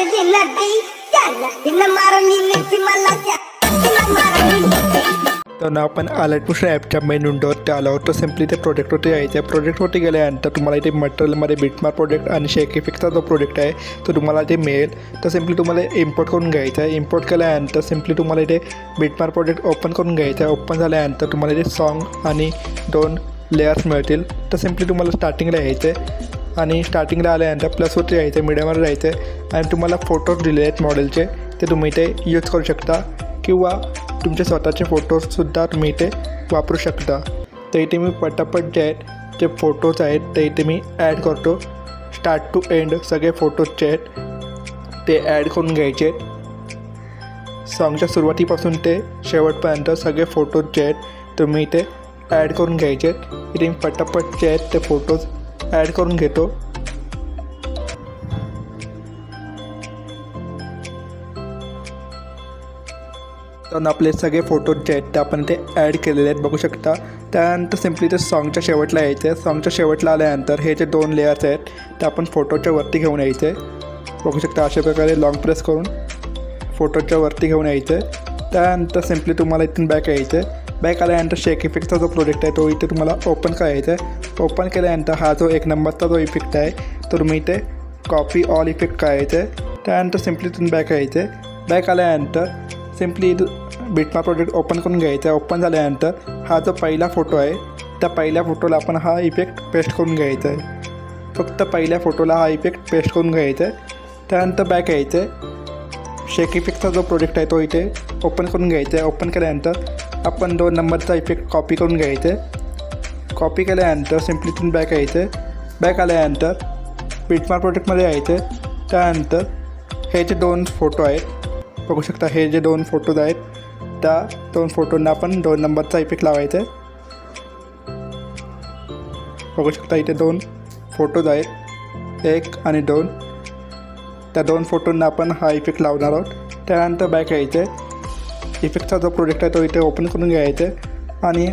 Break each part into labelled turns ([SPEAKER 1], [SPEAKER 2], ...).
[SPEAKER 1] करते नदी त्याला तिला मारली नेती मला तिला मारली.
[SPEAKER 2] तर आपण अलर्ट मोशन ॲपच्या मेन विंडोवरती आलो तर सिम्पली ते प्रोजेक्टवरती यायचं. प्रोजेक्टवरती गेल्यानंतर तुम्हाला इथे मटेरियलमध्ये बिटमार्क प्रोजेक्ट आणि शेक इफेक्टचा जो प्रोजेक्ट आहे तो तुम्हाला ते मिळेल. तर सिम्पली तुम्हाला इम्पोर्ट करून घ्यायचं आहे. इम्पोर्ट केल्यानंतर सिम्पली तुम्हाला इथे बिटमार्क प्रोजेक्ट ओपन करून घ्यायचं आहे. ओपन झाल्यानंतर तुम्हाला इथे सॉन्ग आणि 2 लेयर्स मिळतील. तर सिम्पली तुम्हाला स्टार्टिंगला यायचं आहे आणि स्टार्टिंगला आल्यानंतर प्लसवरती यायचं आहे, मीडियमवर जायचं आहे आणि तुम्हाला फोटोज दिले आहेत मॉडेलचे ते तुम्ही इथे यूज करू शकता किंवा तुमचे स्वतःचे फोटोजसुद्धा तुम्ही इथे वापरू शकता. तर इथे मी पटापट जे आहेत ते फोटोज आहेत ते इथे मी ॲड करतो. स्टार्ट टू एंड सगळे फोटोजचे आहेत ते ॲड करून घ्यायचे आहेत. सॉन्गच्या सुरुवातीपासून ते शेवटपर्यंत सगळे फोटोज जे आहेत तुम्ही इथे ॲड करून घ्यायचे आहेत. इथे मी पटापट जे आहेत ते फोटोज ॲड करून घेतो. तर आपले सगळे फोटोज जे आहेत ते आपण ते ॲड केलेले आहेत बघू शकता. त्यानंतर सिम्पली ते सॉन्गच्या शेवटला यायचं आहे. सॉन्गच्या शेवटला आल्यानंतर हे जे 2 लेयर्स आहेत ते आपण फोटोच्या वरती घेऊन यायचे आहे बघू शकता. अशा प्रकारे लॉंग प्रेस करून फोटोच्या वरती घेऊन यायचं आहे. त्यानंतर सिम्पली तुम्हाला इथून बॅक यायचं आहे. बॅक आल्यानंतर शेक इफेक्टचा जो प्रोजेक्ट आहे तो इथे तुम्हाला ओपन करायचा आहे. ओपन केल्यानंतर हा जो 1 नंबरचा जो इफेक्ट आहे तो तुम्ही इथे कॉपी ऑल इफेक्ट करायचं आहे. त्यानंतर सिम्पली इथून बॅक यायचं आहे. बॅक आल्यानंतर सिम्पली बिटमार्क प्रोजेक्ट ओपन करून घ्यायचा आहे. ओपन झाल्यानंतर हा जो पहिला फोटो आहे त्या पहिल्या फोटोला आपण हा इफेक्ट पेस्ट करून घ्यायचा आहे. फक्त पहिल्या फोटोला हा इफेक्ट पेस्ट करून घ्यायचा आहे. त्यानंतर बॅक यायचं आहे. शेक इफेक्टचा जो प्रोजेक्ट आहे तो इथे ओपन करून घ्यायचा आहे. ओपन केल्यानंतर आपण 2 नंबरचा इफेक्ट कॉपी करून घ्यायचा आहे. कॉपी केल्यानंतर सिम्पली इथून बॅक यायचं आहे. बॅक आल्यानंतर बिटमार्क प्रोजेक्टमध्ये यायचं आहे. त्यानंतर हे जे 2 फोटो आहेत बघू शकता. हे जे 2 फोटोज आहेत त्या 2 फोटोंना आपण 2 नंबरचा इफेक्ट लावायचा आहे. बघू शकता इथे 2 फोटोज आहेत 1 आणि 2. त्या 2 फोटोंना आपण हा इफेक्ट लावणार आहोत. त्यानंतर बॅक यायचं आहे. इफेक्टचा जो प्रोजेक्ट आहे तो इथे ओपन करून घ्यायचा आहे आणि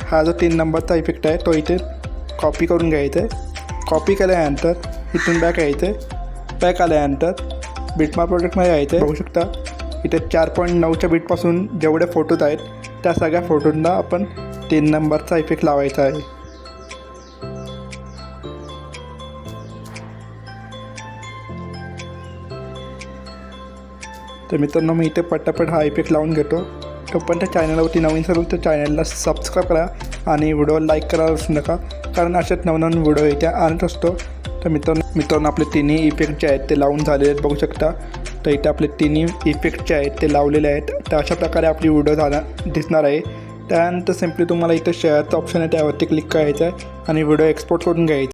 [SPEAKER 2] हा जो 3 नंबरचा इफेक्ट आहे तो इथे कॉपी करून घ्यायचा आहे. कॉपी केल्यानंतर इथून बॅक यायचं आहे. बॅक आल्यानंतर बिटमार्क प्रोजेक्टमध्ये यायचं आहे. बघू शकता इथे 4.9च्या बीटपासून जेवढे फोटोज आहेत त्या सगळ्या फोटोंना आपण 3 नंबरचा इफेक्ट लावायचा आहे. तर मित्रांनो मी इथे पटापट हा इफेक्ट लावून घेतो. तोपर्यंत चॅनलवरती नवीन असेल तर चॅनलला सबस्क्राईब करा आणि व्हिडिओला लाईक करायला विसरू नका कारण अशाच नवनवीन व्हिडिओ इथे आणत असतो. तर मित्रांनो आपले तिन्ही इफेक्ट जे आहेत ते लावून झालेले आहेत बघू शकता. तर इथे आपले तिन्ही इफेक्ट जे आहेत ते लावलेले आहेत. तर अशा प्रकारे आपली व्हिडिओ दिसणार आहे. त्यानंतर सिम्पली तुम्हाला इथे शेअरचं ऑप्शन आहे त्यावरती क्लिक करायचं आहे आणि व्हिडिओ एक्सपोर्ट करून घ्यायचा.